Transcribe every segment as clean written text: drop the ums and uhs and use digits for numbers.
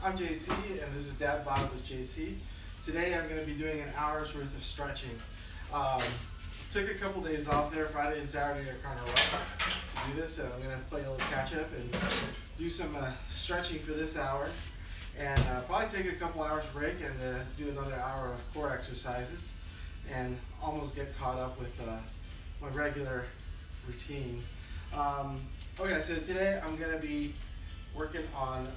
I'm JC, and this is dadbodwithjc. Today I'm going to be doing an hour's worth of stretching. Took a couple days off there. Friday and Saturday are kind of rough to do this, so I'm going to play a little catch up and do some stretching for this hour, and probably take a couple hours break and do another hour of core exercises and almost get caught up with my regular routine. Okay, so today I'm going to be working on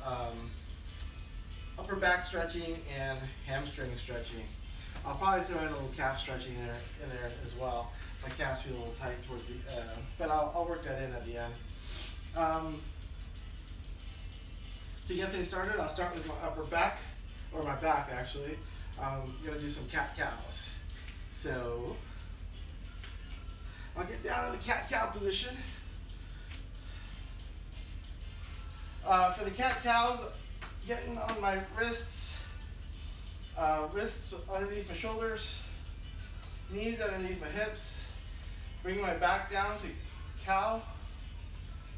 upper back stretching and hamstring stretching. I'll probably throw in a little calf stretching in there as well. My calves feel a little tight towards the, but I'll work that in at the end. To get things started, I'll start with my upper back, or my back actually. I'm going to do some cat-cows. So I'll get down to the cat-cow position. For the cat-cows, getting on my wrists underneath my shoulders, knees underneath my hips, bringing my back down to cow,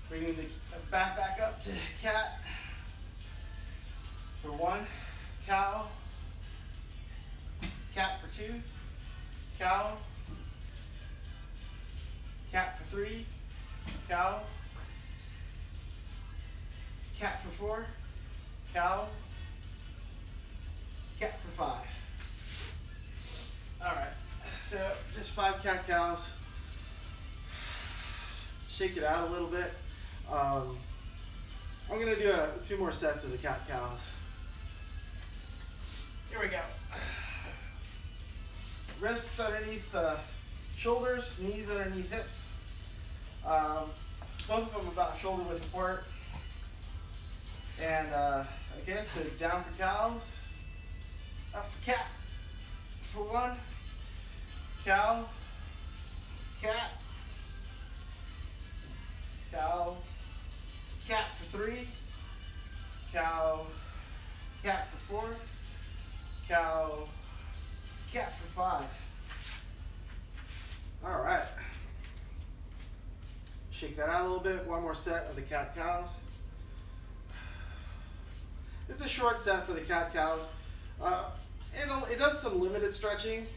bringing the back up to cat. For one, cow, cat for two, cow, cat for three, cow, cat for four, cow, cat for five. All right, so just 5 cat-cows. Shake it out a little bit. I'm gonna do 2 more sets of the cat-cows. Here we go. Wrists underneath the shoulders, knees underneath hips. Both of them about shoulder width apart. And okay, so down for cows, up for cat. For one, cow, cat, cow, cat for 3, cow, cat for 4, cow, cat for 5. All right. Shake that out a little bit. One more set of the cat-cows. It's a short set for the cat-cows. It does some limited stretching.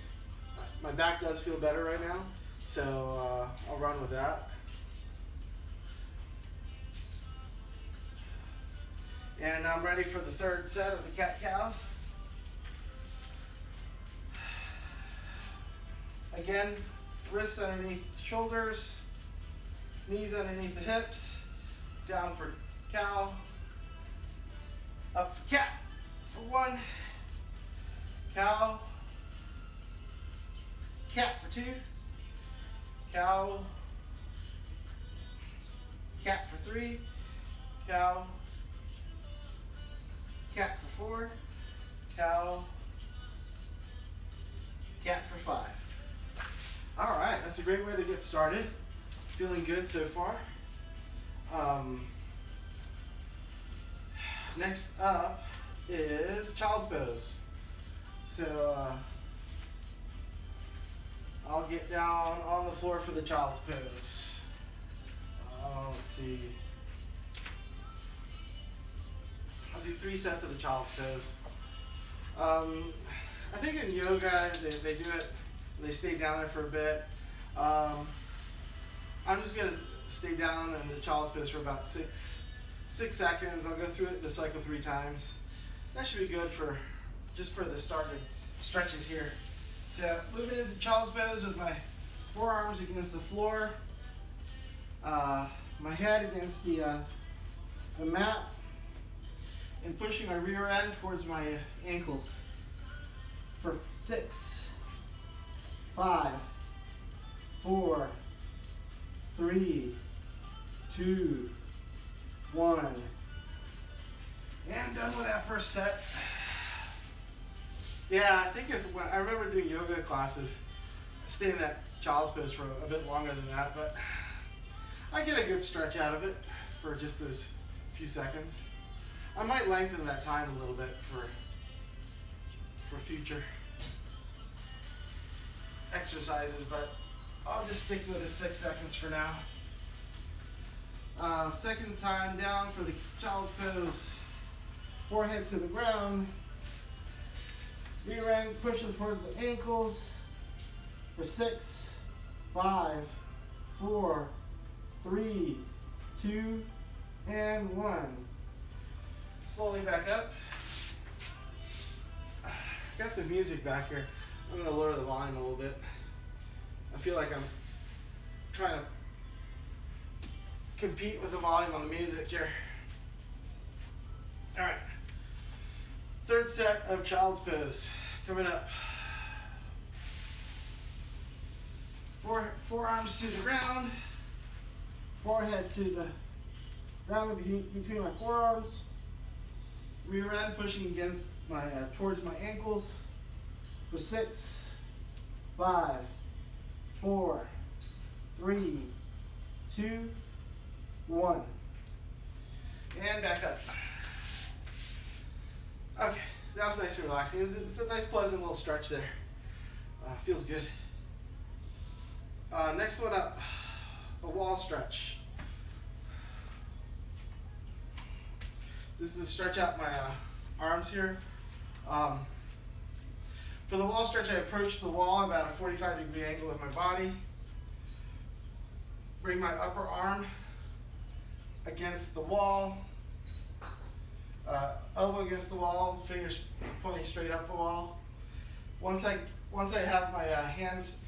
My back does feel better right now, so I'll run with that. And I'm ready for the 3rd set of the cat-cows. Again, wrists underneath shoulders, knees underneath the hips, down for cow, up for cat. For one, cow, cat for 2, cow, cat for 3, cow, cat for 4, cow, cat for 5. All right, that's a great way to get started. Feeling good so far. Next up is child's pose. So I'll get down on the floor for the child's pose. Let's see. I'll do 3 sets of the child's pose. I think in yoga they do it. They stay down there for a bit. I'm just gonna stay down in the child's pose for about 6 seconds. I'll go through the cycle 3 times. That should be good for just for the started stretches here. So moving into child's pose with my forearms against the floor, my head against the mat, and pushing my rear end towards my ankles for 6, 5, 4, 3, 2, 1. And done with that first set. Yeah, I think when I remember doing yoga classes, I stayed in that child's pose for a bit longer than that, but I get a good stretch out of it for just those few seconds. I might lengthen that time a little bit for future exercises, but I'll just stick with the 6 seconds for now. Second time down for the child's pose. forehead to the ground. Rear end pushing towards the ankles for 6, 5, 4, 3, 2, and 1. Slowly back up. Got some music back here. I'm going to lower the volume a little bit. I feel like I'm trying to compete with the volume on the music here. All right. Third set of child's pose coming up. Forearms to the ground, forehead to the ground between my forearms, rear end pushing against my towards my ankles for 6, 5, 4, 3, 2, 1, and back up. Okay, that was nice and relaxing. It's a nice, pleasant little stretch there. Feels good. Next one up, a wall stretch. This is to stretch out my arms here. For the wall stretch, I approach the wall about a 45-degree angle with my body. Bring my upper arm against the wall. Elbow against the wall, fingers pointing straight up the wall. Once I have my hands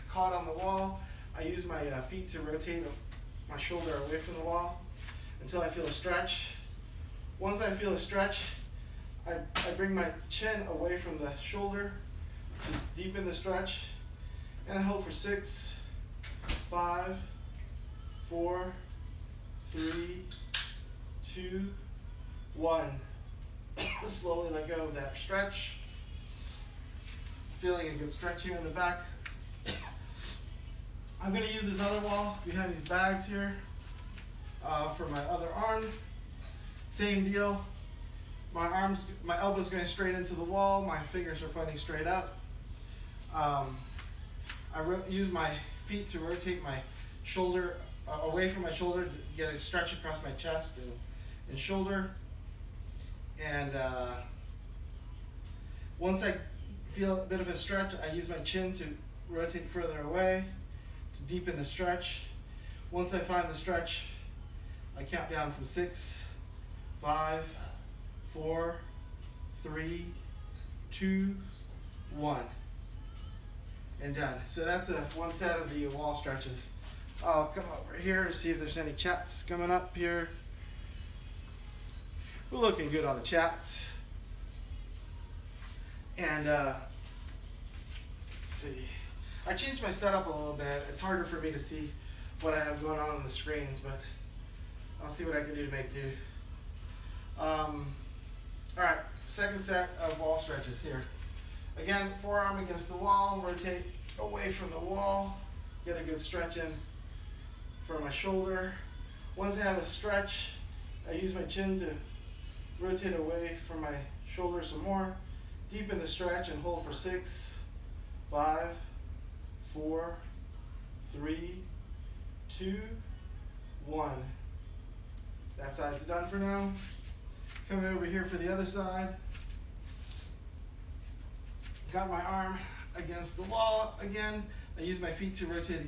caught on the wall, I use my feet to rotate my shoulder away from the wall until I feel a stretch. Once I feel a stretch, I bring my chin away from the shoulder to deepen the stretch, and I hold for 6, 5, 4, 3, 2, 1. Slowly let go of that stretch. Feeling a good stretch here in the back. I'm going to use this other wall behind these bags here for my other arm. Same deal. My elbow's going straight into the wall. My fingers are pointing straight up. I use my feet to rotate my shoulder away from my shoulder to get a stretch across my chest and shoulder. And once I feel a bit of a stretch, I use my chin to rotate further away to deepen the stretch. Once I find the stretch, I count down from 6, 5, 4, 3, 2, 1, and done. So that's one set of the wall stretches. I'll come over here to see if there's any chats coming up here. We're looking good on the chats. And let's see. I changed my setup a little bit. It's harder for me to see what I have going on the screens, but I'll see what I can do to make do. All right, second set of wall stretches here. Again, forearm against the wall, rotate away from the wall, get a good stretch in for my shoulder. Once I have a stretch, I use my chin to rotate away from my shoulder some more, deepen the stretch and hold for 6, 5, 4, 3, 2, 1. That side's done for now. Coming over here for the other side. Got my arm against the wall again. I use my feet to rotate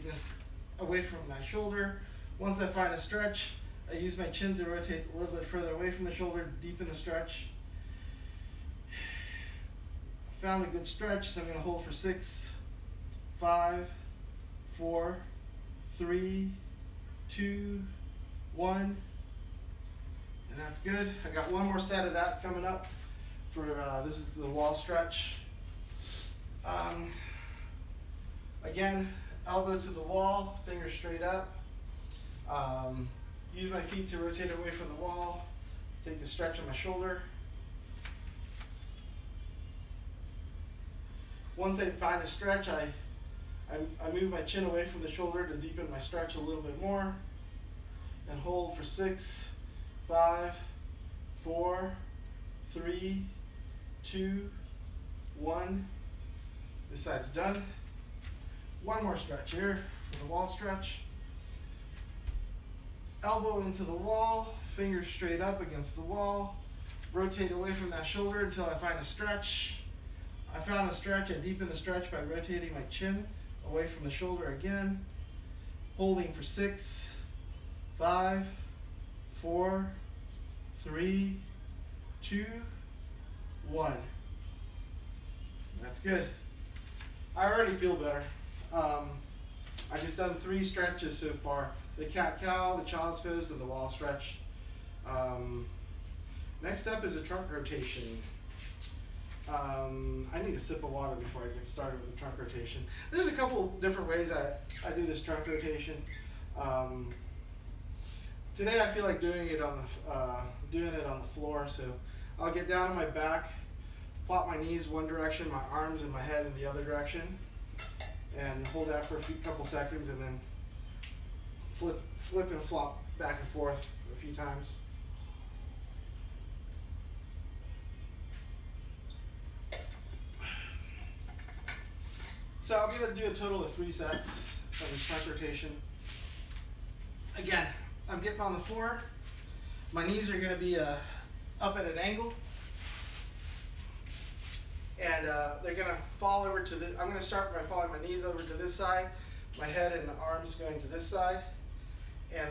away from my shoulder. Once I find a stretch, I use my chin to rotate a little bit further away from the shoulder, deepen the stretch. Found a good stretch, so I'm going to hold for 6, 5, 4, 3, 2, 1, and that's good. I got one more set of that coming up for this is the wall stretch. Again, elbow to the wall, fingers straight up. Use my feet to rotate away from the wall. Take a stretch on my shoulder. Once I find a stretch, I move my chin away from the shoulder to deepen my stretch a little bit more. And hold for 6, 5, 4, 3, 2, 1. This side's done. One more stretch here for the wall stretch. Elbow into the wall, fingers straight up against the wall. Rotate away from that shoulder until I find a stretch. I found a stretch. I deepen the stretch by rotating my chin away from the shoulder again. Holding for 6, 5, 4, 3, 2, 1. That's good. I already feel better. I just done 3 stretches so far. The cat-cow, the child's pose, and the wall stretch. Next up is a trunk rotation. I need a sip of water before I get started with the trunk rotation. There's a couple different ways I do this trunk rotation. Today I feel like doing it on the floor, so I'll get down on my back, plop my knees one direction, my arms and my head in the other direction, and hold that for a couple seconds, and then flip and flop back and forth a few times. So I'm going to do a total of 3 sets of this trunk rotation. Again, I'm getting on the floor. My knees are going to be up at an angle. And they're going to fall over to I'm going to start by falling my knees over to this side, my head and arms going to this side. And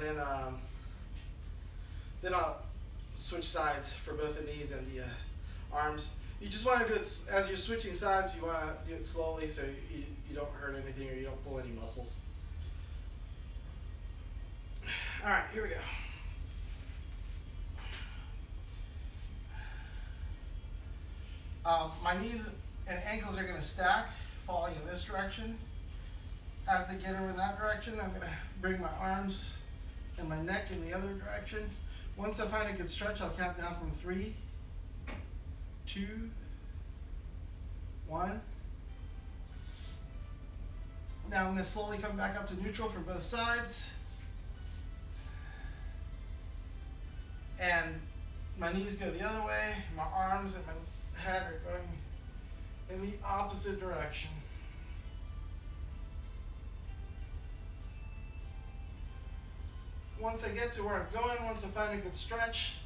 then I'll switch sides for both the knees and the arms. You just want to do it, as you're switching sides, you want to do it slowly so you don't hurt anything or you don't pull any muscles. All right, here we go. My knees and ankles are going to stack, falling in this direction. As they get over in that direction, I'm going to bring my arms and my neck in the other direction. Once I find a good stretch, I'll count down from 3, 2, 1. Now I'm going to slowly come back up to neutral for both sides. And my knees go the other way. My arms and my head are going in the opposite direction. Once I get to where I'm going, once I find a good stretch,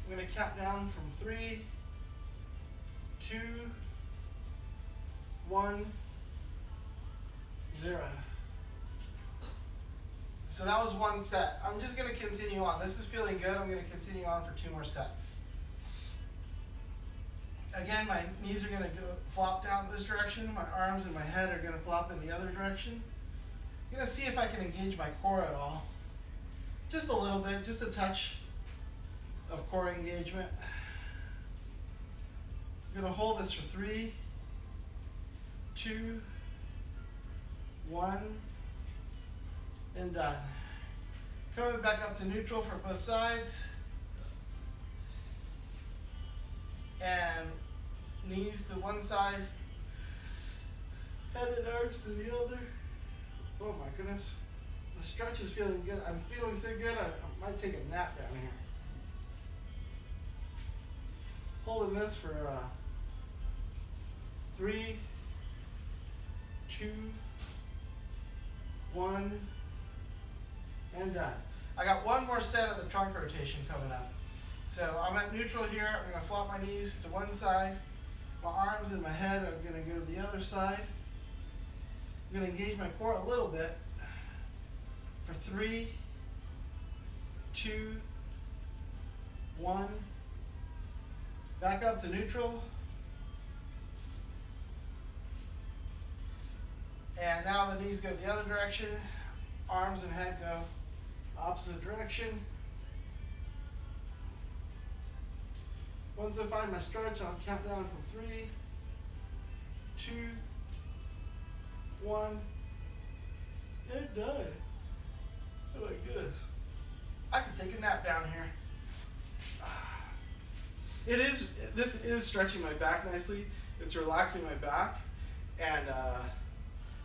I'm going to count down from 3, 2, 1, 0. So that was 1 set. I'm just going to continue on. This is feeling good. I'm going to continue on for 2 more sets. Again, my knees are going to flop down this direction. My arms and my head are going to flop in the other direction. I'm going to see if I can engage my core at all. Just a little bit, just a touch of core engagement. I'm going to hold this for 3, 2, 1, and done. Coming back up to neutral for both sides. And knees to one side, head and arms to the other. Oh my goodness. The stretch is feeling good. I'm feeling so good, I might take a nap down here. Holding this for 3, 2, 1, and done. I got 1 more set of the trunk rotation coming up. So I'm at neutral here. I'm going to flop my knees to one side. My arms and my head are going to go to the other side. I'm going to engage my core a little bit for 3, 2, 1. Back up to neutral. And now the knees go the other direction. Arms and head go opposite direction. Once I find my stretch, I'll count down from 3, 2, 1, and done. Oh my goodness. I could take a nap down here. This is stretching my back nicely. It's relaxing my back. And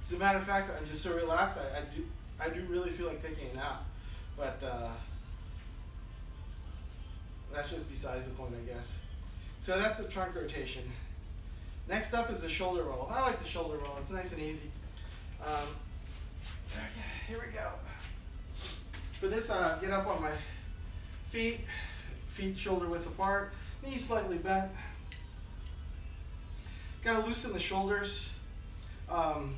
as a matter of fact, I'm just so relaxed, I do really feel like taking a nap. But that's just besides the point, I guess. So that's the trunk rotation. Next up is the shoulder roll. I like the shoulder roll. It's nice and easy. Okay, here we go. For this, get up on my Feet shoulder width apart, knees slightly bent. Gotta loosen the shoulders. I'm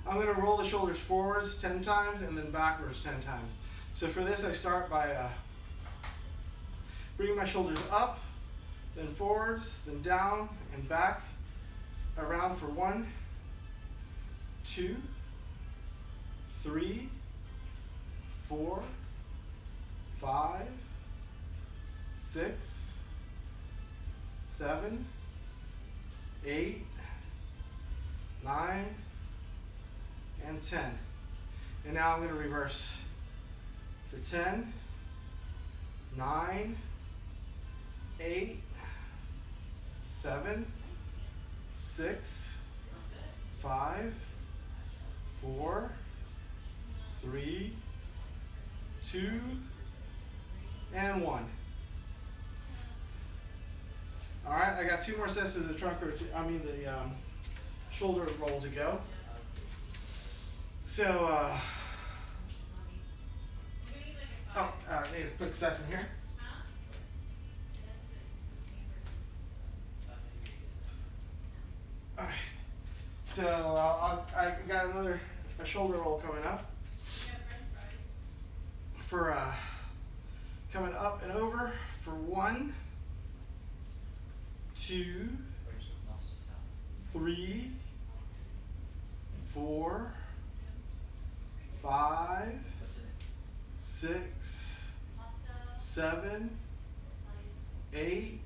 gonna roll the shoulders forwards 10 times and then backwards 10 times. So for this, I start by bringing my shoulders up, then forwards, then down and back, around for 1, 2, 3, 4, 5, 6, 7, 8, 9, and 10. And now I'm going to reverse for 10, 9, 8, 7, 6, 5, 4, 3, 2, and 1. All right, I got 2 more sets of the shoulder roll to go. So, need a quick second here. All right, so I got a shoulder roll coming up. For coming up and over for 1, 2, 3, 4, 5, 6, 7, 8,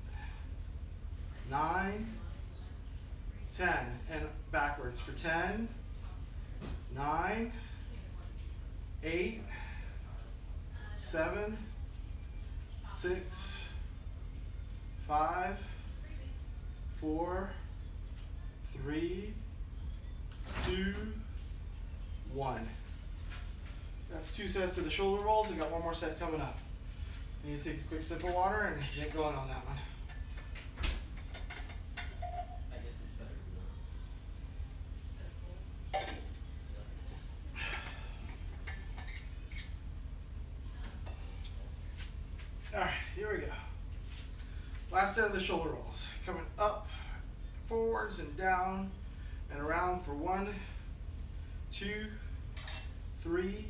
9, 10, and backwards for 10, 9, 8, 7, 6, 5, 4, 3, 2, 1. That's 2 sets of the shoulder rolls. We got 1 more set coming up. You need to take a quick sip of water and get going on that one. All right, here we go. Last set of the shoulder rolls. Coming up, forwards and down and around for 1, 2, 3,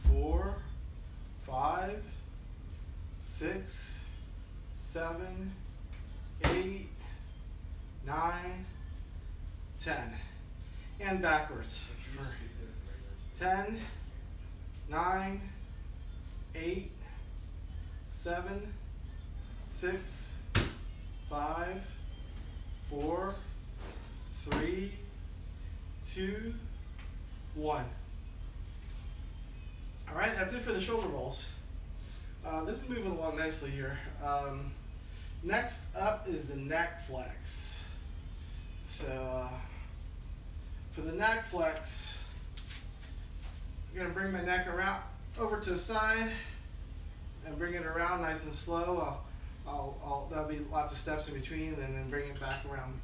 4, 5, 6, 7, 8, 9, 10. And backwards for 10, 9, 8, 7, 6, 5, 4, 3, 2, 1. All right, that's it for the shoulder rolls. This is moving along nicely here. Next up is the neck flex. So for the neck flex, I'm gonna bring my neck around over to the side and bring it around nice and slow. There'll be lots of steps in between, and then bring it back around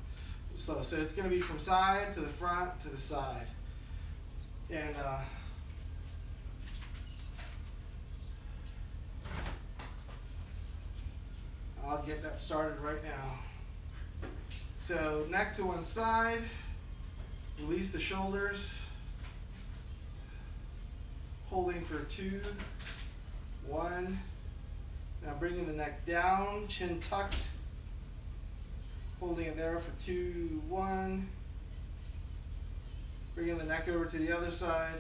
slow. So it's going to be from side to the front to the side, and I'll get that started right now. So neck to one side, release the shoulders, holding for 2, 1. Now bringing the neck down, chin tucked, holding it there for 2, 1. Bringing the neck over to the other side,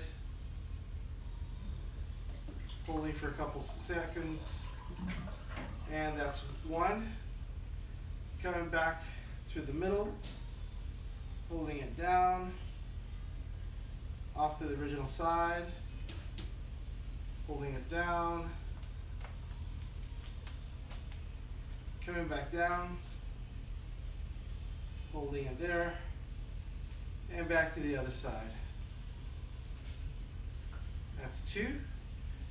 holding for a couple seconds, and that's 1. Coming back through the middle, holding it down, off to the original side, holding it down, coming back down, holding it there, and back to the other side. That's 2.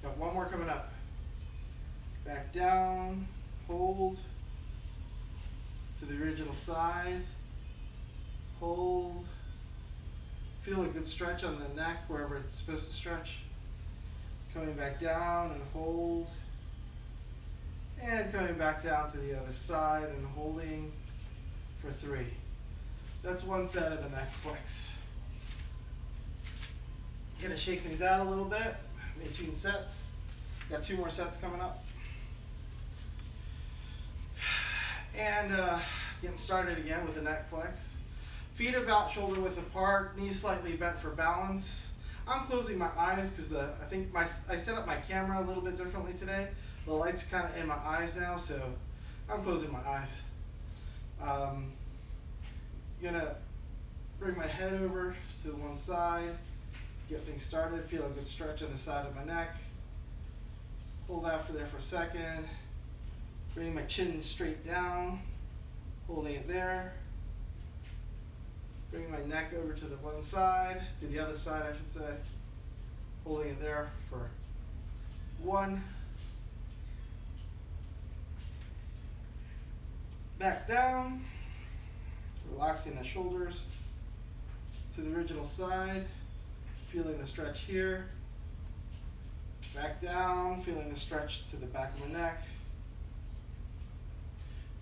Got 1 more coming up. Back down, hold, to the original side, hold. Feel a good stretch on the neck wherever it's supposed to stretch. Coming back down and hold, And coming back down to the other side and holding for 3. That's one set of the neck flex. Gonna shake things out a little bit between sets. Got 2 more sets coming up. And getting started again with the neck flex. Feet are about shoulder width apart, knees slightly bent for balance. I'm closing my eyes because I think I set up my camera a little bit differently today. The light's kind of in my eyes now, so I'm closing my eyes. Gonna bring my head over to one side, get things started, feel a good stretch on the side of my neck. Hold that for a second. Bring my chin straight down, holding it there. Bring my neck over to the one side, to the other side I should say. Holding it there for 1. Back down, relaxing the shoulders to the original side, feeling the stretch here. Back down, feeling the stretch to the back of my neck.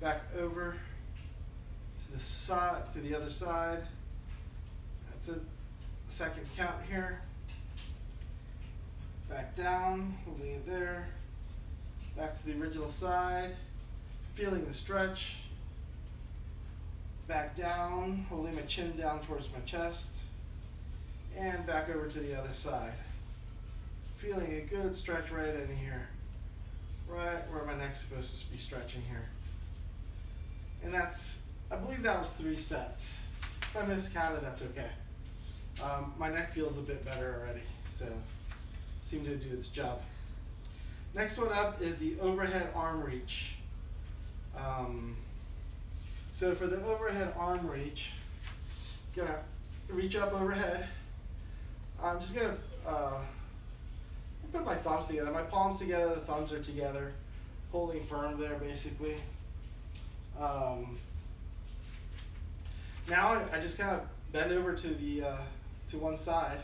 Back over to the side, to the other side. That's a second count here. Back down, holding it there. Back to the original side, feeling the stretch. Back down, holding my chin down towards my chest. And back over to the other side. Feeling a good stretch right in here. Right where my neck's supposed to be stretching here. And that's, I believe that was 3 sets. If I miscounted, that's okay. My neck feels a bit better already, so seemed to do its job. Next one up is the overhead arm reach. So for the overhead arm reach, gonna reach up overhead. I'm just gonna put my thumbs together, my palms together, the thumbs are together, holding firm there basically. Now I just kind of bend over to the to one side,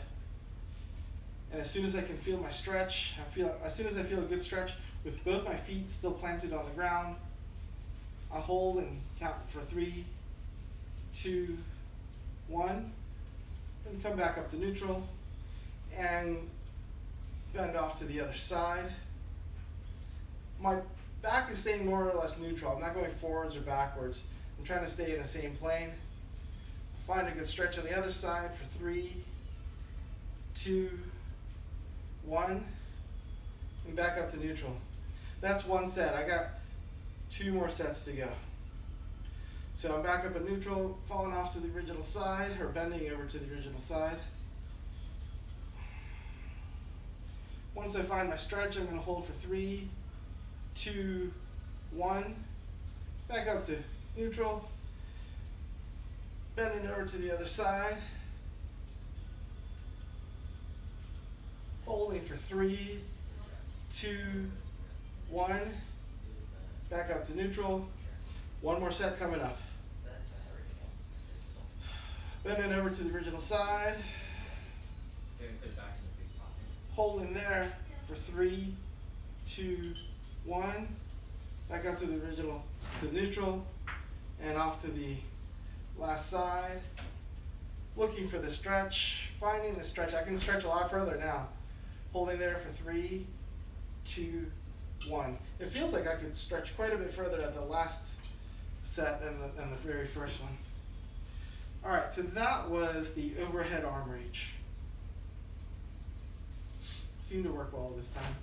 and as soon as I can feel my stretch, as soon as I feel a good stretch with both my feet still planted on the ground, I hold and count for 3, 2, 1, and come back up to neutral, and bend off to the other side. My back is staying more or less neutral. I'm not going forwards or backwards. I'm trying to stay in the same plane. Find a good stretch on the other side for 3, 2, 1, and back up to neutral. That's one set. I got 2 more sets to go. So I'm back up at neutral, falling off to the original side, or bending over to the original side. Once I find my stretch, I'm going to hold for 3, 2, 1, back up to neutral, bending over to the other side, holding for 3, 2, 1, back up to neutral. 1 more set coming up. Bending over to the original side, holding there for 3, 2, 1, back up to the original, to neutral, and off to the last side. Looking for the stretch, finding the stretch. I can stretch a lot further now. Holding there for 3, 2, 1. It feels like I could stretch quite a bit further at the last set than the very first one. All right, so that was the overhead arm reach. Seemed to work well this time.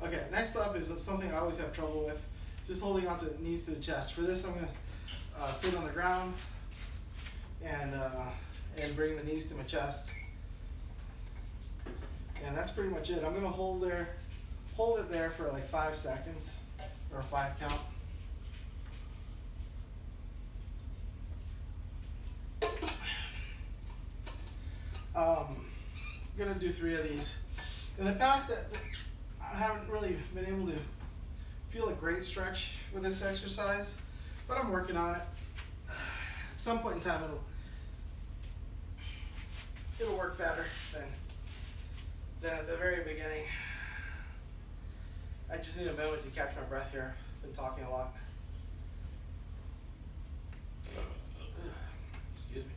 Okay, next up is something I always have trouble with, just holding onto the knees to the chest. For this, I'm gonna sit on the ground and bring the knees to my chest. And that's pretty much it. I'm gonna hold it there for like 5 seconds, or a 5 count. I'm gonna do 3 of these. In the past, I haven't really been able to feel a great stretch with this exercise, but I'm working on it. At some point in time, it'll work better than at the very beginning. I just need a moment to catch my breath here. Been talking a lot. Excuse me.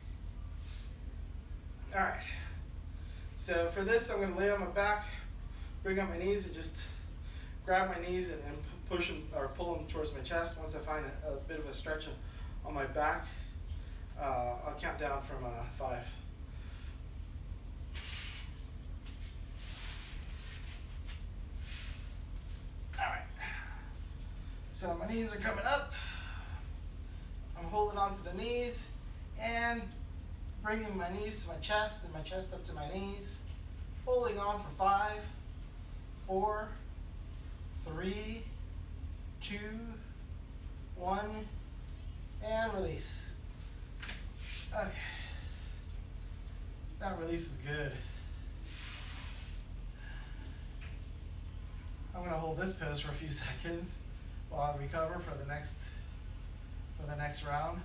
All right. So for this, I'm going to lay on my back, bring up my knees, and just grab my knees and push them or pull them towards my chest. Once I find a bit of a stretch on my back, I'll count down from 5. All right. So my knees are coming up. I'm holding on to the knees and bringing my knees to my chest and my chest up to my knees. Holding on for 5, 4, 3, 2, 1, and release. Okay. That release is good. I'm going to hold this pose for a few seconds while I recover for the next round.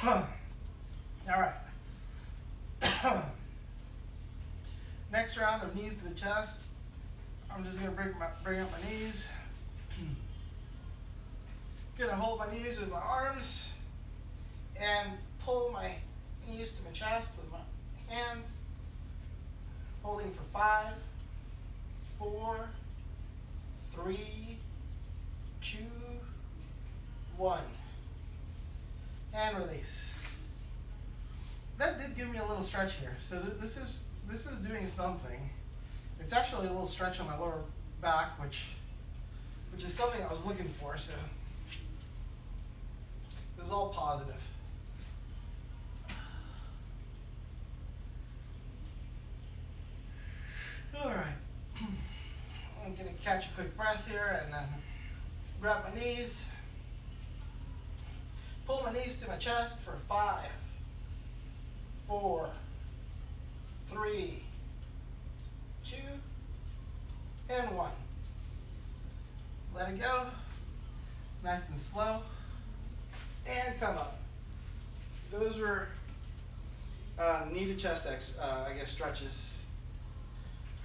All right. Next round of knees to the chest. I'm just going to bring up my knees. Gonna hold my knees with my arms and pull my knees to my chest with my hands. Holding for 5, 4, 3, 2, 1. And release. That did give me a little stretch here. So this is doing something. It's actually a little stretch on my lower back, which is something I was looking for. So this is all positive. All right. I'm gonna catch a quick breath here and then grab my knees. Pull my knees to my chest for 5, 4, 3, 2, and 1. Let it go. Nice and slow. And come up. Those were knee to chest stretches.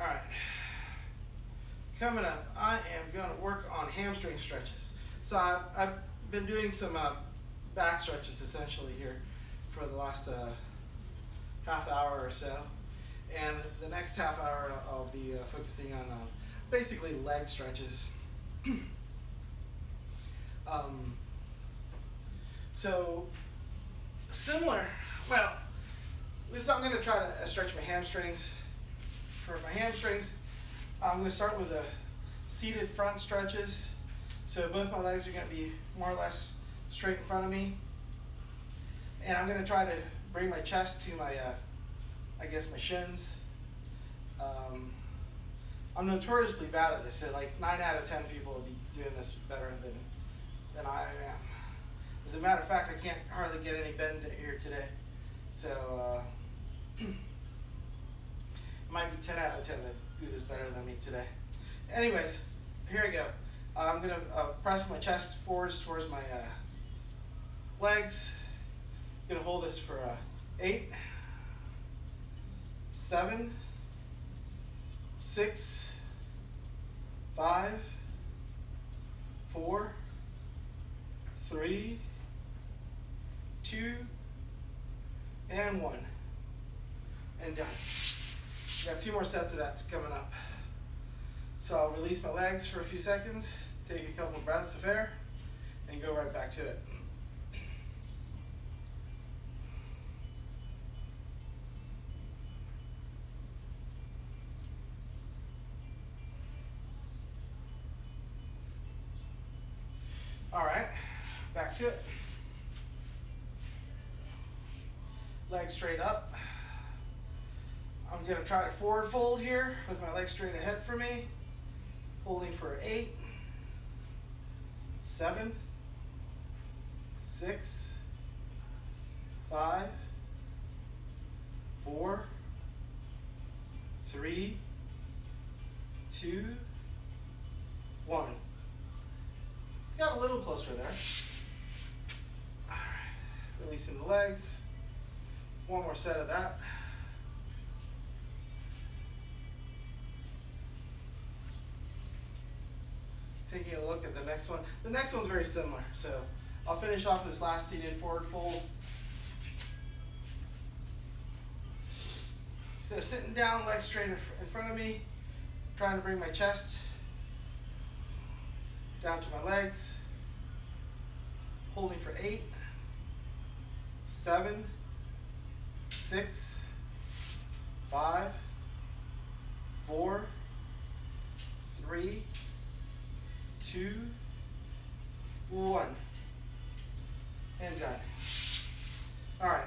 All right. Coming up, I am going to work on hamstring stretches. So I've been doing some back stretches essentially here for the last half hour or so. And the next half hour I'll be focusing on basically leg stretches. So similar, well, this is I'm going to try to stretch my hamstrings. For my hamstrings, I'm going to start with the seated front stretches. So both my legs are going to be more or less straight in front of me. And I'm going to try to bring my chest to my, my shins. I'm notoriously bad at this. So like 9 out of 10 people will be doing this better than I am. As a matter of fact, I can't hardly get any bend here today. So it might be 10 out of 10 that do this better than me today. Anyways, here I go. I'm going to press my chest forwards towards my legs. I'm going to hold this for 8, 7, 6, 5, 4, 3, 2, and 1. And done. Got 2 more sets of that coming up. So I'll release my legs for a few seconds, take a couple breaths of air, and go right back to it. All right, back to it. Legs straight up. I'm going to try to forward fold here with my legs straight ahead for me. Holding for 8, 7, 6, 5, 4, 3, 2, 1. Got a little closer there. Releasing the legs. One more set of that. Taking a look at the next one. The next one's very similar. So I'll finish off this last seated forward fold. So sitting down, legs straight in front of me, trying to bring my chest down to my legs, holding for 8, 7, 6, 5, 4, 3, 2, 1, and done. All right.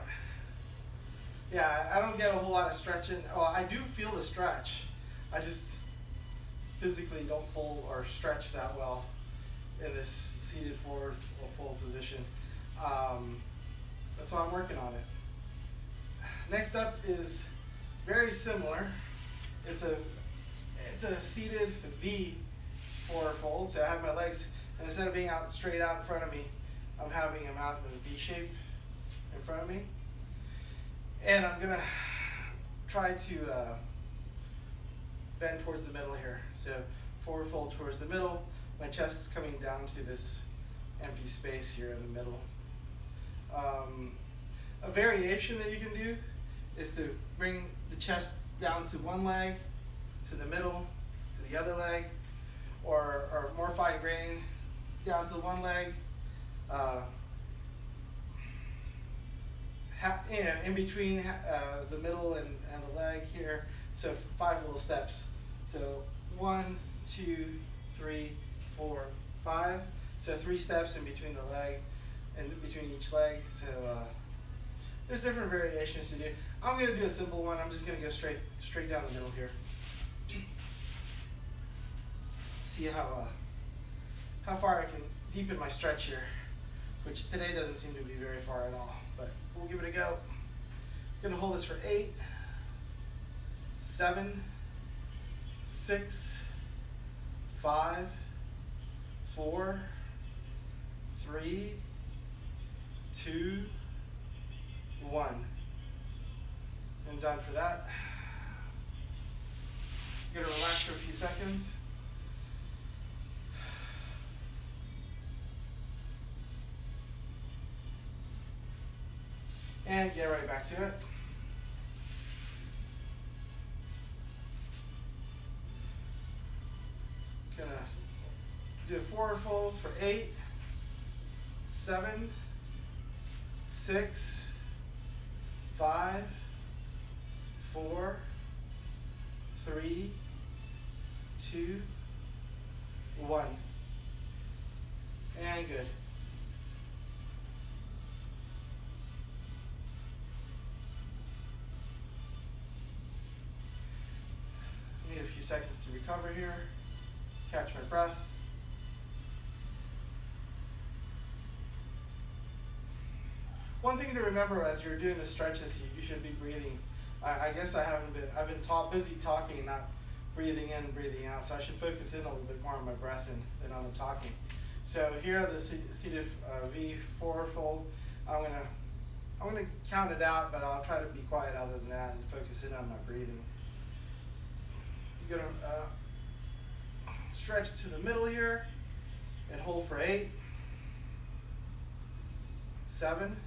Yeah, I don't get a whole lot of stretching. Oh, I do feel the stretch. I just physically don't fold or stretch that well in this seated forward fold position. That's why I'm working on it. Next up is very similar. It's a seated V forward fold. So I have my legs, and instead of being out straight out in front of me, I'm having them out in a V shape in front of me. And I'm gonna try to bend towards the middle here. So forward fold towards the middle. My chest is coming down to this empty space here in the middle. A variation that you can do is to bring the chest down to one leg, to the middle, to the other leg, or more fine grain down to one leg. In between the middle and the leg here, so 5 little steps. So 1, 2, 3, 4, 5. So 3 steps in between the leg and between each leg. So there's different variations to do. I'm going to do a simple one. I'm just going to go straight down the middle here. See how far I can deepen my stretch here, which today doesn't seem to be very far at all. But we'll give it a go. I'm gonna hold this for 8, 7, 6, 5, 4, 3, 2, 1. And done for that. I'm gonna relax for a few seconds. And get right back to it. Gonna do a forward fold for 8, 7, 6, 5, 4, 3, 2, 1. And good. Need a few seconds to recover here, catch my breath. One thing to remember as you're doing the stretches, you should be breathing. I guess I've been busy talking and not breathing in and breathing out, so I should focus in a little bit more on my breath than on the talking. So here are the seated V forward fold. I'm gonna count it out, but I'll try to be quiet other than that and focus in on my breathing. You're gonna stretch to the middle here and hold for 8, 7,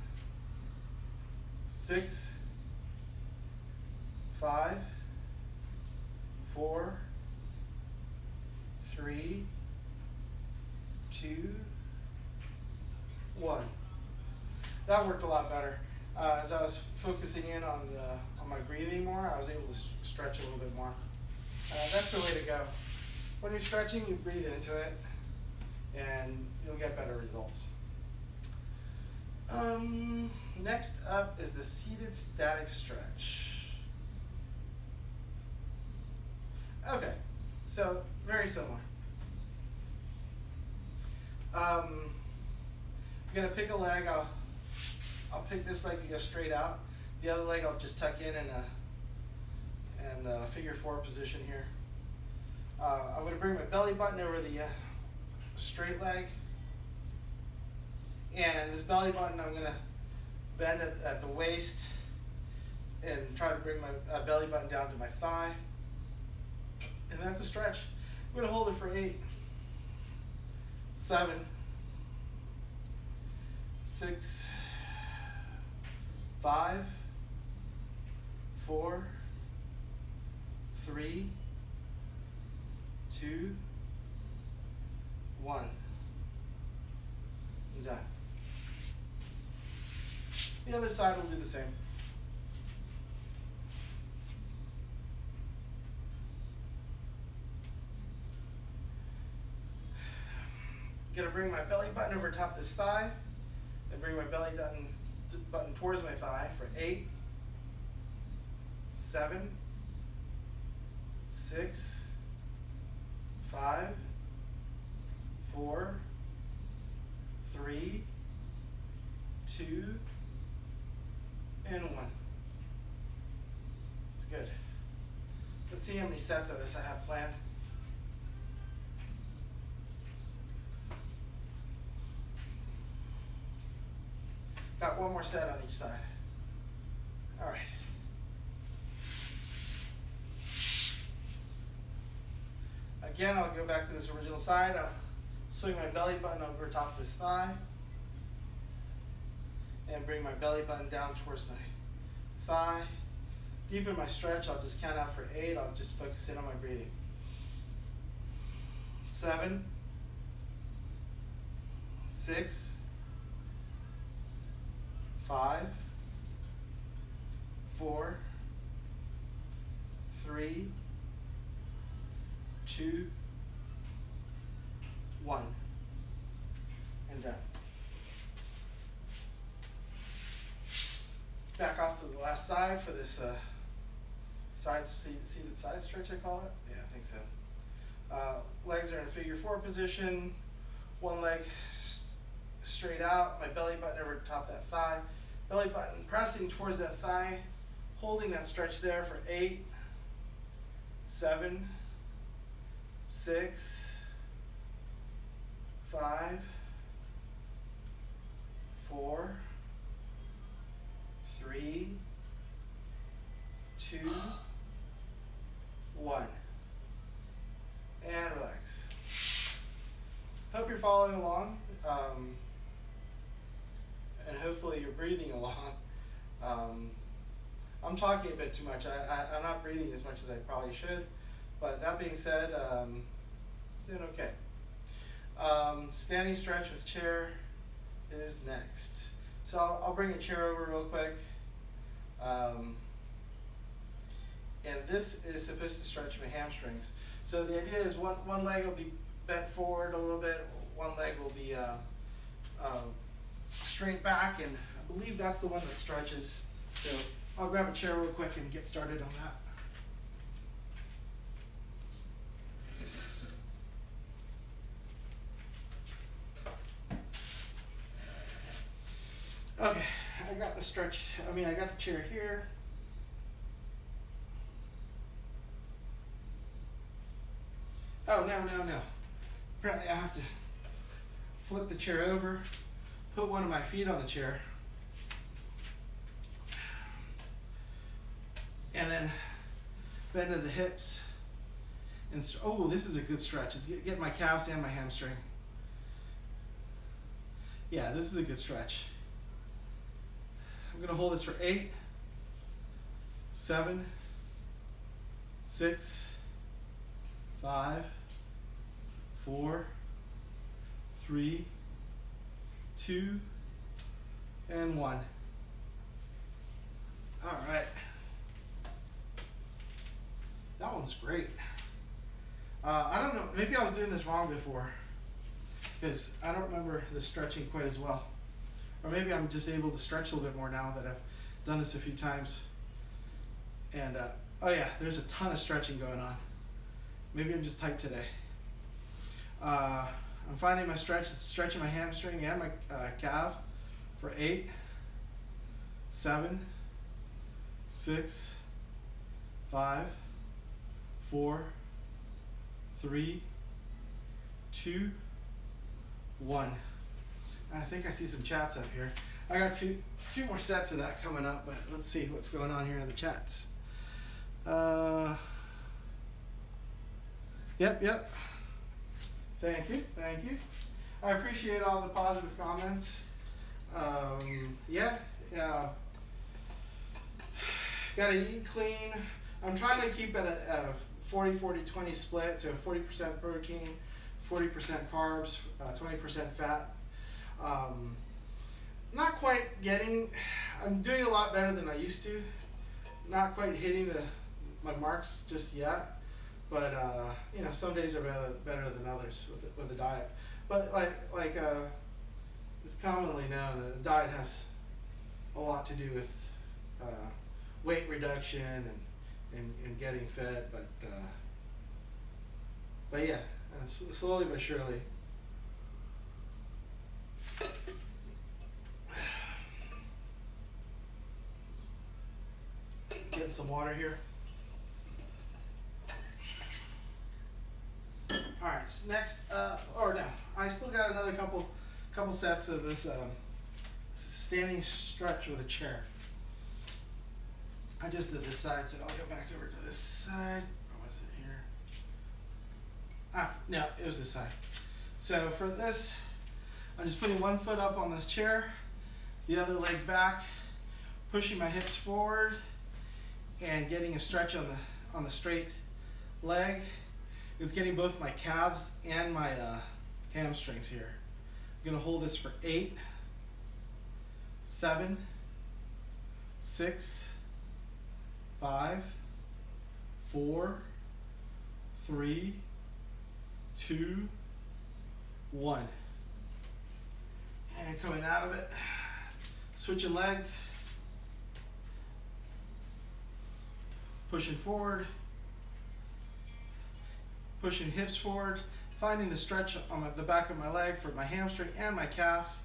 6, 5, 4, 3, 2, 1. That worked a lot better. As I was focusing in on my breathing more, I was able to stretch a little bit more. That's the way to go. When you're stretching, you breathe into it, and you'll get better results. Next up is the seated static stretch. Okay, so very similar. I'm gonna pick a leg. I'll pick this leg to go straight out. The other leg I'll just tuck in a figure 4 position here. I'm gonna bring my belly button over the straight leg, and this belly button I'm gonna bend at the waist and try to bring my belly button down to my thigh. And that's a stretch. I'm going to hold it for 8, 7, 6, 5, 4, 3, 2, 1. I'm done. The other side will do the same. I'm going to bring my belly button over top of this thigh and bring my belly button towards my thigh for 8, 7, 6, 5, 4, 3, 2, and 1. It's good. Let's see how many sets of this I have planned. Got one more set on each side. All right. Again, I'll go back to this original side. I'll swing my belly button over top of this thigh and bring my belly button down towards my thigh. Deepen my stretch. I'll just count out for 8. I'll just focus in on my breathing. 7, 6, 5, 4, 3, 2, 1, and done. Back off to the last side for this seated side stretch, I call it. Yeah, I think so. Legs are in figure 4 position. One leg straight out. My belly button over top of that thigh. Belly button pressing towards that thigh. Holding that stretch there for 8, 7, 6, 5, 4, 3, 2, 1. And relax. Hope you're following along. And hopefully you're breathing along. I'm talking a bit too much. I'm not breathing as much as I probably should. But that being said, doing okay. Standing stretch with chair is next. So I'll bring a chair over real quick. And this is supposed to stretch my hamstrings. So the idea is one leg will be bent forward a little bit, one leg will be straight back, and I believe that's the one that stretches. So I'll grab a chair real quick and get started on that. Okay, I got the chair here. Oh, no. Apparently I have to flip the chair over, put one of my feet on the chair, and then bend to the hips. And oh, this is a good stretch. It's getting my calves and my hamstring. Yeah, this is a good stretch. I'm gonna hold this for 8, 7, 6, 5, 4, 3, 2, and 1. All right. That one's great. I don't know, maybe I was doing this wrong before because I don't remember the stretching quite as well. Or maybe I'm just able to stretch a little bit more now that I've done this a few times. And oh yeah, there's a ton of stretching going on. Maybe I'm just tight today. I'm finding my stretch is stretching my hamstring and my calf for 8, 7, 6, 5, 4, 3, 2, 1. I think I see some chats up here. I got two more sets of that coming up, but let's see what's going on here in the chats. Yep. Thank you. I appreciate all the positive comments. Yeah. Gotta eat clean. I'm trying to keep it a 40-40-20 split, so 40% protein, 40% carbs, 20% fat. Not quite getting, I'm doing a lot better than I used to. Not quite hitting my marks just yet, but some days are better than others with the diet. But like it's commonly known that the diet has a lot to do with weight reduction and getting fed, but yeah, slowly but surely. Getting some water here. All right, so next, I still got another couple sets of this standing stretch with a chair. I just did this side, so I'll go back over to this side. Or was it here? No, it was this side. So for this, I'm just putting one foot up on the chair, the other leg back, pushing my hips forward, and getting a stretch on the straight leg. It's getting both my calves and my hamstrings here. I'm gonna hold this for 8, 7, 6, 5, 4, 3, 2, 1. And coming out of it, switching legs, pushing forward, pushing hips forward, finding the stretch on the back of my leg for my hamstring and my calf.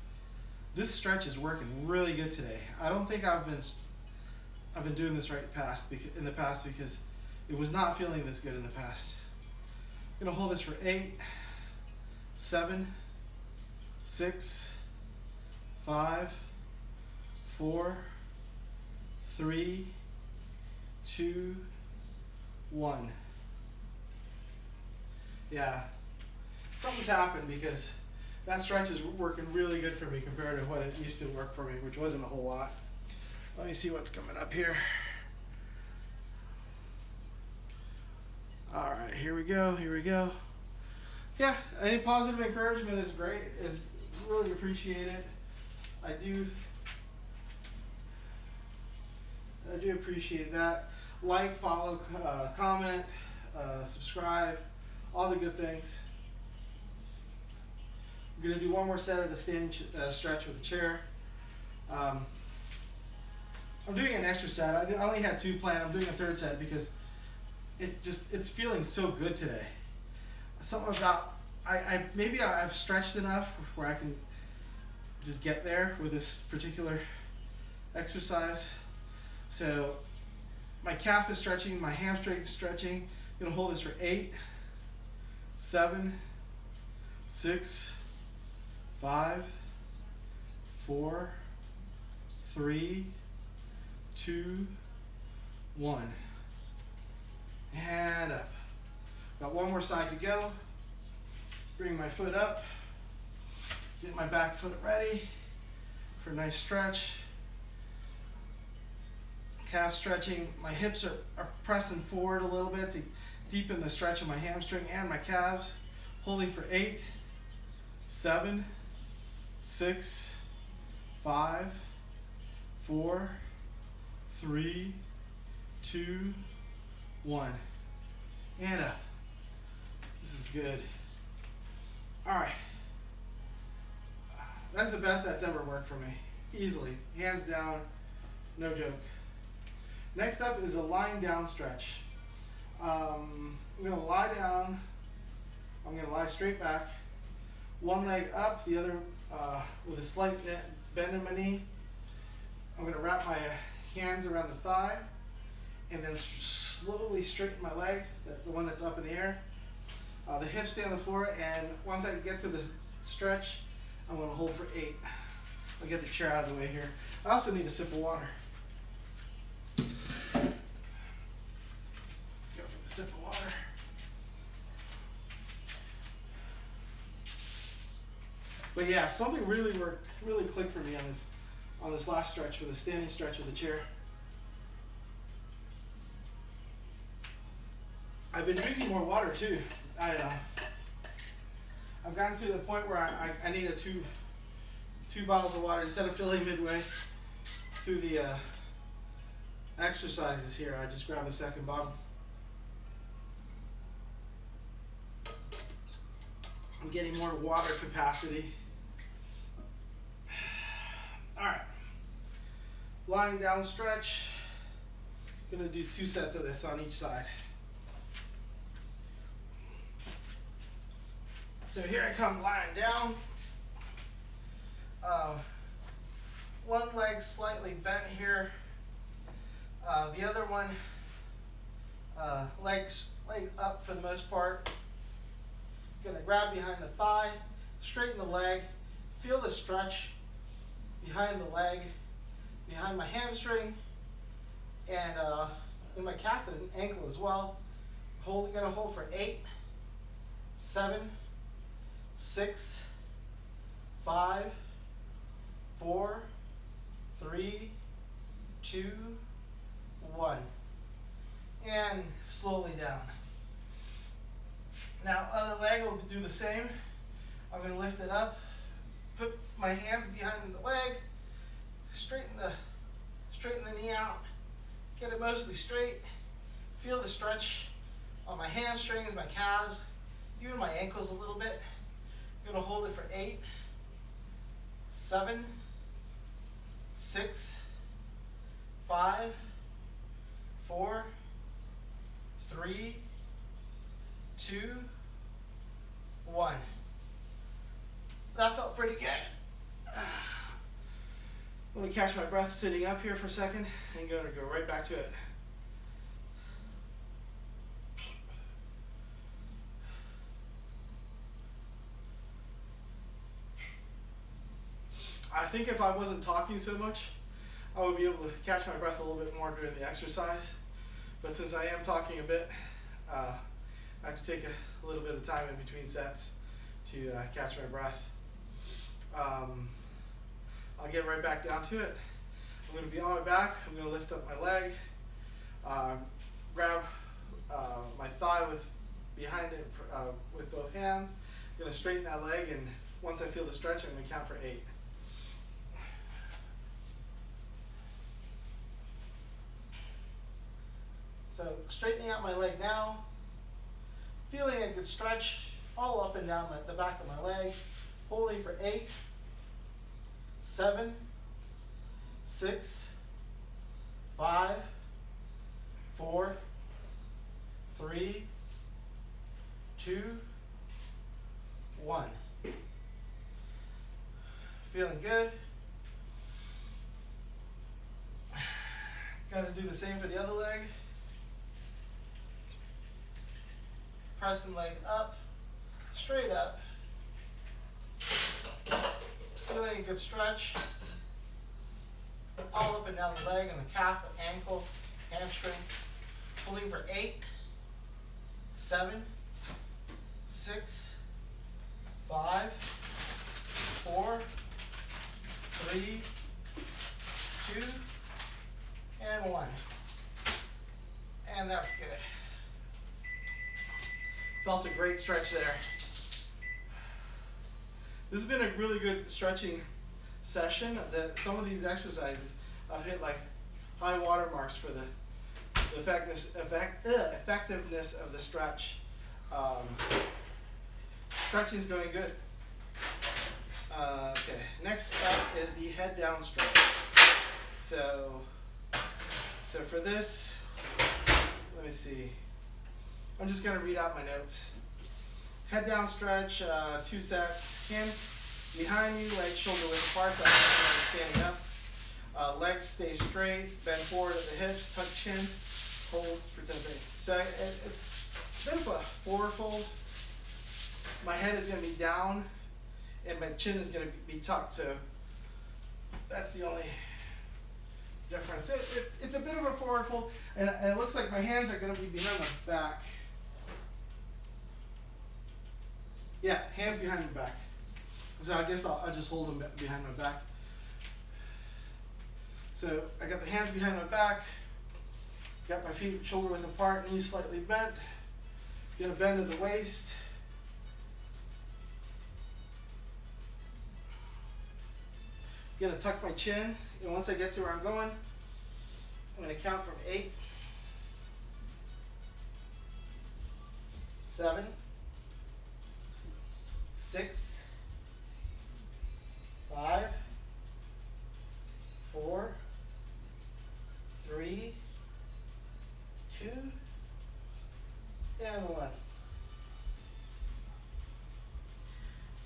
This stretch is working really good today. I don't think I've been doing this in the past because it was not feeling this good in the past. I'm gonna hold this for 8, 7, 6, 5, 4, 3, 2, 1. Yeah, something's happened because that stretch is working really good for me compared to what it used to work for me, which wasn't a whole lot. Let me see what's coming up here. All right, here we go. Yeah, any positive encouragement is great. Is really appreciated. I do appreciate that. Like, follow, comment, subscribe, all the good things. I'm gonna do one more set of the standing stretch with the chair. I'm doing an extra set. I only had 2 planned. I'm doing a 3rd set because it's feeling so good today. Something about maybe I've stretched enough where I can just get there with this particular exercise. So my calf is stretching, my hamstring is stretching. I'm gonna hold this for 8, 7, 6, 5, 4, 3, 2, 1. And up. Got one more side to go. Bring my foot up. Get my back foot ready for a nice stretch. Calf stretching. My hips are pressing forward a little bit to deepen the stretch of my hamstring and my calves. Holding for 8, 7, 6, 5, 4, 3, 2, 1. And up. This is good. All right. That's the best that's ever worked for me. Easily. Hands down. No joke. Next up is a lying down stretch. I'm going to lie down. I'm going to lie straight back. One leg up, the other with a slight bend in my knee. I'm going to wrap my hands around the thigh and then slowly straighten my leg, the one that's up in the air. The hips stay on the floor, and once I get to the stretch, I'm going to hold for 8. I'll get the chair out of the way here. I also need a sip of water. Let's go for the sip of water. But yeah, something really worked, really clicked for me on this last stretch, for the standing stretch of the chair. I've been drinking more water too. I've gotten to the point where I need two bottles of water instead of filling midway through the exercises here. I just grab a second bottle. I'm getting more water capacity. All right, lying down stretch. Gonna do 2 sets of this on each side. So here I come lying down. One leg slightly bent here. The other one, leg up for the most part. Gonna grab behind the thigh, straighten the leg, feel the stretch behind the leg, behind my hamstring, and in my calf and ankle as well. Gonna hold for 8, 7, 6, 5, 4, 3, 2, 1, and slowly down. Now other leg will do the same. I'm going to lift it up, put my hands behind the leg, straighten the knee out, get it mostly straight, feel the stretch on my hamstrings, my calves, even my ankles a little bit. I'm going to hold it for 8, 7, 6, 5, 4, 3, 2, 1. That felt pretty good. I'm going to catch my breath sitting up here for a second and going to go right back to it. I think if I wasn't talking so much, I would be able to catch my breath a little bit more during the exercise. But since I am talking a bit, I have to take a little bit of time in between sets to catch my breath. I'll get right back down to it. I'm going to be on my back. I'm going to lift up my leg, grab my thigh behind it with both hands. I'm going to straighten that leg, and once I feel the stretch, I'm going to count for 8. So straightening out my leg now, feeling a good stretch all up and down the back of my leg, holding for 8, 7, 6, 5, 4, 3, 2, 1. Feeling good. Got to do the same for the other leg. Pressing leg up, straight up. Feeling a good stretch all up and down the leg and the calf, ankle, hamstring. Holding for 8, 7, 6, 5, 4, 3, 2, and 1. And that's good. Felt a great stretch there. This has been a really good stretching session. Some of these exercises I've hit like high water marks for the effectiveness of the stretch. Stretching is going good. Okay, next up is the head down stretch. So for this, let me see. I'm just going to read out my notes. Head down stretch, 2 sets. Hands behind you, legs shoulder width apart, so I'm standing up. Legs stay straight, bend forward at the hips, tuck chin, hold for 10 seconds. So it's a bit of a 4-fold. My head is going to be down, and my chin is going to be tucked. So That's the only difference. It's a bit of a forward fold, and it looks like my hands are going to be behind my back. Yeah, hands behind my back. So I guess I'll just hold them behind my back. So I got the hands behind my back, got my feet shoulder width apart, knees slightly bent. Gonna bend at the waist. Gonna tuck my chin, and once I get to where I'm going, I'm gonna count from 8, 7, 6, 5, 4, 3, 2, and 1.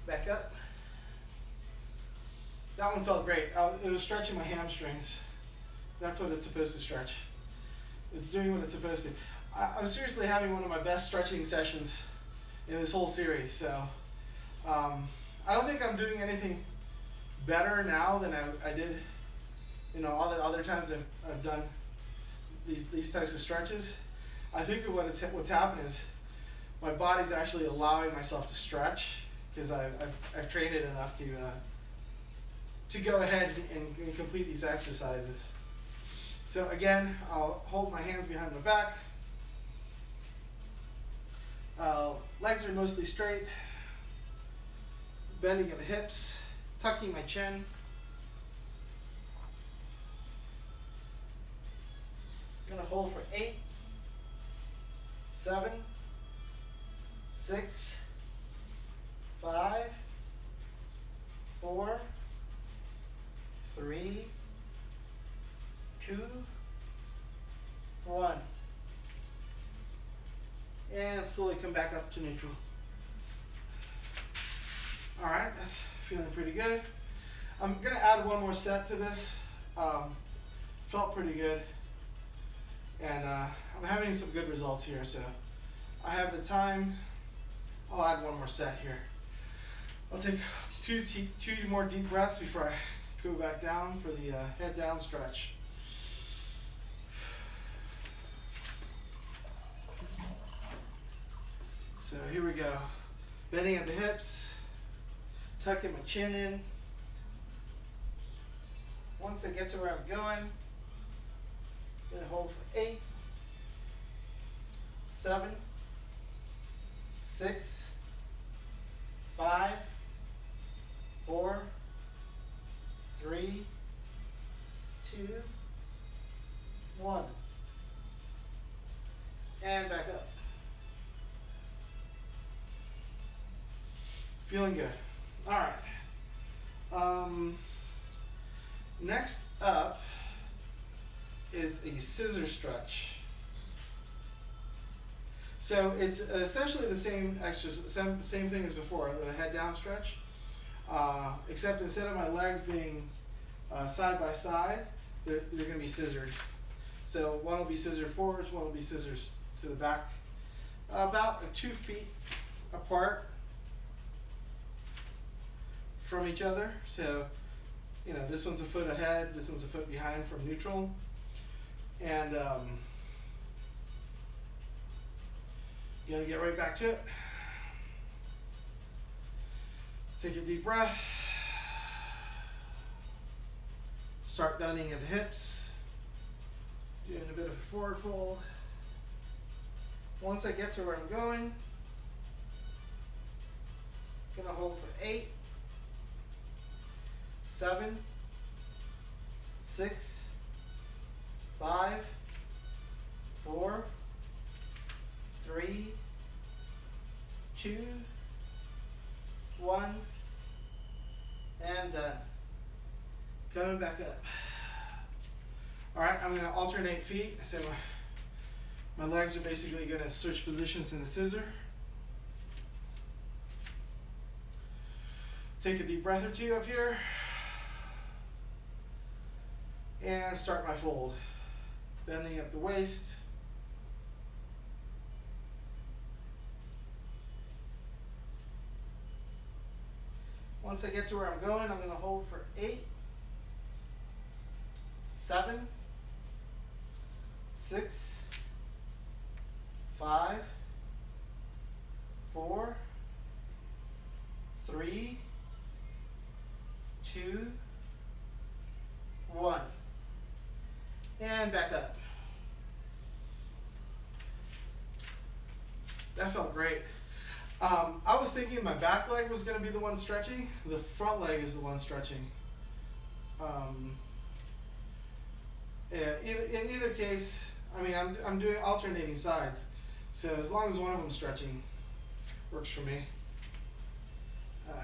Back up. That one felt great. It was stretching my hamstrings. That's what it's supposed to stretch. It's doing what it's supposed to. I'm seriously having one of my best stretching sessions in this whole series. So I don't think I'm doing anything better now than I did, all the other times I've done these types of stretches. I think what's happened is my body's actually allowing myself to stretch because I've trained it enough to go ahead and complete these exercises. So again, I'll hold my hands behind my back. Legs are mostly straight. Bending at the hips, tucking my chin. I'm gonna hold for 8, 7, 6, 5, 4, 3, 2, 1. And slowly come back up to neutral. All right, that's feeling pretty good. I'm gonna add one more set to this. Felt pretty good. And I'm having some good results here, so I have the time. I'll add one more set here. I'll take two more deep breaths before I go back down for the head down stretch. So here we go. Bending at the hips, tucking my chin in. Once I get to where I'm going, I'm gonna hold for 8, 7, 6, 5, 4, 3, 2, 1. And back up. Feeling good. All right. Next up is a scissor stretch. So it's essentially the same exercise, same thing as before, the head down stretch, except instead of my legs being side by side, they're going to be scissored. So one will be scissor forwards, one will be scissors to the back, about 2 feet apart from each other. So, this one's a foot ahead, this one's a foot behind from neutral. And gonna get right back to it. Take a deep breath. Start bending at the hips. Doing a bit of a forward fold. Once I get to where I'm going, gonna hold for 8, 7, 6, 5, 4, 3, 2, 1, and done. Coming back up. All right, I'm going to alternate feet. So my legs are basically going to switch positions in the scissor. Take a deep breath or two up here. And start my fold. Bending at the waist. Once I get to where I'm going, I'm going to hold for 8, 7, 6, 5, 4, 3, 2, 1. And back up. That felt great. I was thinking my back leg was going to be the one stretching. The front leg is the one stretching. In either case, I mean, I'm doing alternating sides. So as long as one of them stretching, works for me.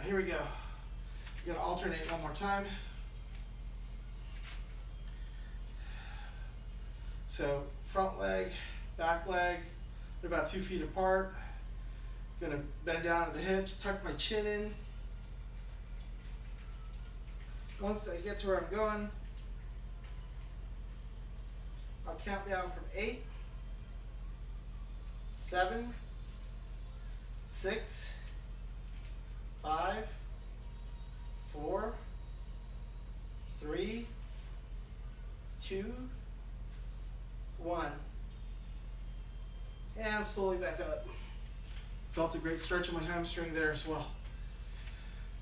Here we go. I'm going to alternate one more time. So front leg, back leg, they're about 2 feet apart. Gonna bend down at the hips, tuck my chin in. Once I get to where I'm going, I'll count down from 8, 7, 6, 5, 4, 3, 2, 1. And slowly back up. Felt a great stretch in my hamstring there as well.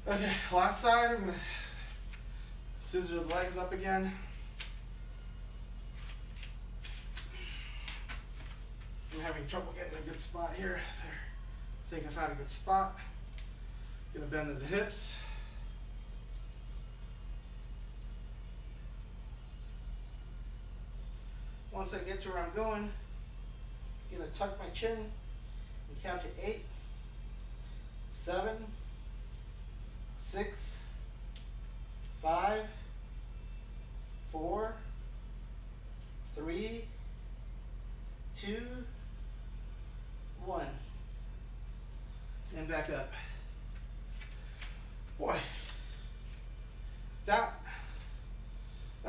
Okay, last side, I'm gonna scissor the legs up again. I'm having trouble getting a good spot here. There. I think I've found a good spot. Gonna bend at the hips. Once I get to where I'm going, I'm gonna tuck my chin and count to 8, 7, 6, 5, 4, 3, 2, 1. And back up. Boy, that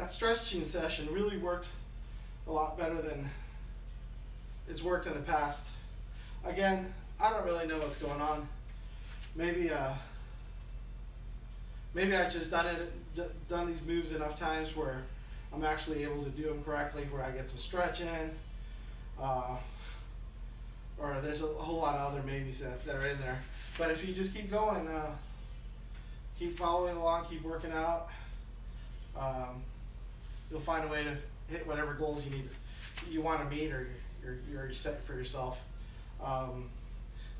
stretching session really worked a lot better than it's worked in the past. Again, I don't really know what's going on. Maybe I've just done these moves enough times where I'm actually able to do them correctly, where I get some stretch in, or there's a whole lot of other maybes that are in there. But if you just keep going, keep following along, keep working out, you'll find a way to hit whatever goals you want to meet, or you're set for yourself.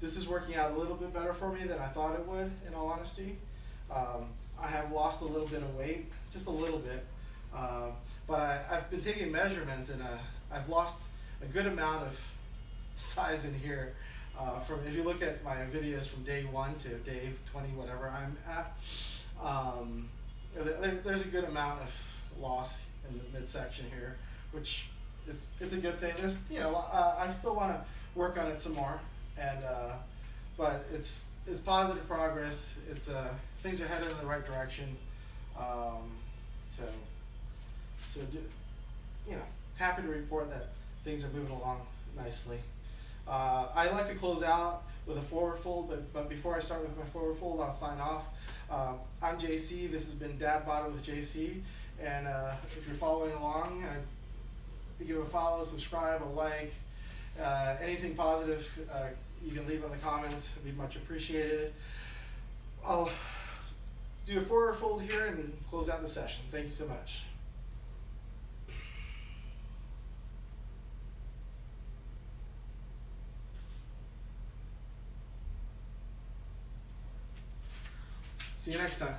This is working out a little bit better for me than I thought it would, in all honesty. I have lost a little bit of weight, just a little bit, but I've been taking measurements, and I've lost a good amount of size in here. If you look at my videos from day 1 to day 20, whatever I'm at, there's a good amount of loss in the midsection here, which it's a good thing. There's, I still want to work on it some more, and but it's positive progress. It's things are headed in the right direction. Happy to report that things are moving along nicely. I like to close out with a forward fold, but before I start with my forward fold, I'll sign off. I'm JC. This has been Dad Bod with JC, and if you're following along, give a follow, subscribe, a like, anything positive you can leave in the comments. It'd be much appreciated. I'll do a forward fold here and close out the session. Thank you so much. See you next time.